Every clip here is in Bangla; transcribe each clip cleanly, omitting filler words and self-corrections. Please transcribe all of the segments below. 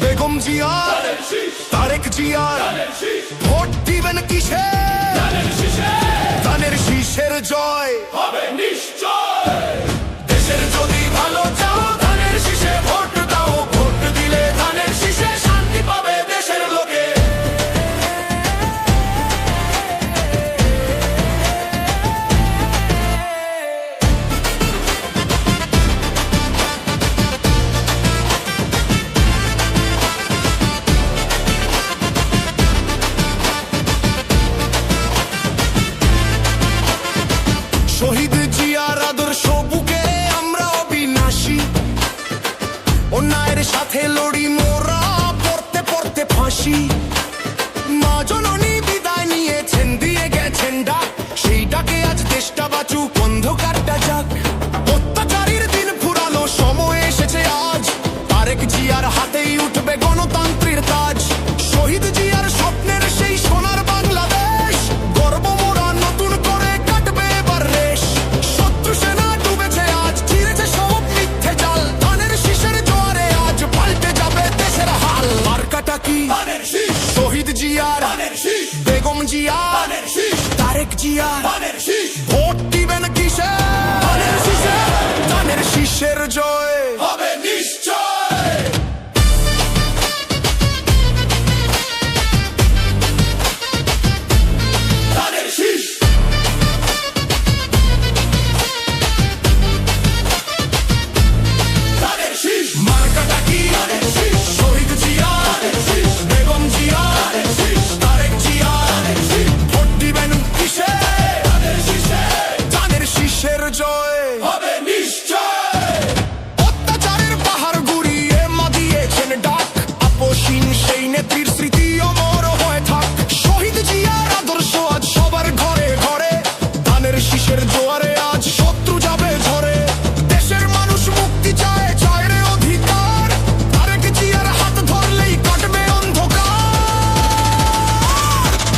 বেগম জিয়া, তারেক জিয়া, ভোট দিবেন কিসে? ধানের শীষের জয় হবে নিশ্চয়। দেশের যদি ভালো চাও ধানের শীষে ভোট দাও, ভোট দিলে ধানের শীষে শান্তি পাবে দেশের লোকে। শহীদ জিয়ার আদর্শ বুকে আমরা অবিনাশী, অন্যায়ের সাথে লড়ি মোরা পড়তে পড়তে ফাঁসি। মা জননী বিদায় নিয়েছেন, দিয়ে গেছেন ডাক, সেই ডাকে আজ দেশটা বাঁচুক, অন্ধকারটা যাক। অত্যাচারীর দিন ফুরালো, সময় এসেছে আজ, তারেক জিয়ার হাতেই উঠবে গণতন্ত্রের তাজ। শহীদ জিয়ার স্বপ্নের সেই সোনার বাংলাদেশ, গর্ব মোরা নতুন করে কাটবে এবার রেশ। শত্রু সেনা ডুবেছে আজ, চিরেছে সব মিথ্যে জাল, ধানের শীষের জোয়ারে আজ পাল্টে যাবে দেশের হাল। মার্কাটা কি? শহীদ জিয়ার, বেগম জিয়া, তারেক জিয়া, ভোট দিবেন কিসে? ধানের শীষের জয় হবে নিশ্চয়। মার্কাটা কি? শহীদ জিয়া, বেগম জিয়া, তারেক জিয়া, ভোট দিবেন কিসে? ধানের শীষের জয় হবে নিশ্চয়। অত্যাচারের পাহাড় গুড়িয়ে মা দিয়েছেন ডাক, আপসহীন সেই নেত্রীর স্মৃতি অমর হয়ে থাক। শহীদ জিয়ার আদর্শ আজ সবার ঘরে ঘরে, ধানের শীষের জোয়ারে আজ শত্রু যাবে ঝরে। দেশের মানুষ মুক্তি চায়, চায় রে অধিকার, তারেক জিয়ার হাত ধরলেই কাটবে অন্ধকার।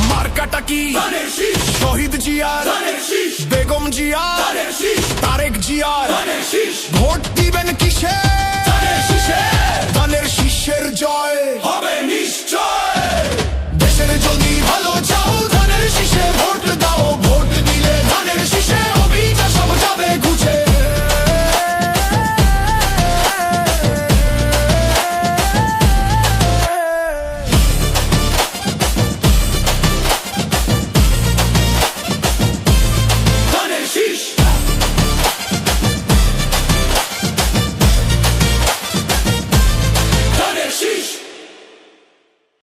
মার্কাটা কি? শহীদ জিয়ার, বেগম জিয়া, তারেক জিয়ার, ভোট দিবেন কিসে?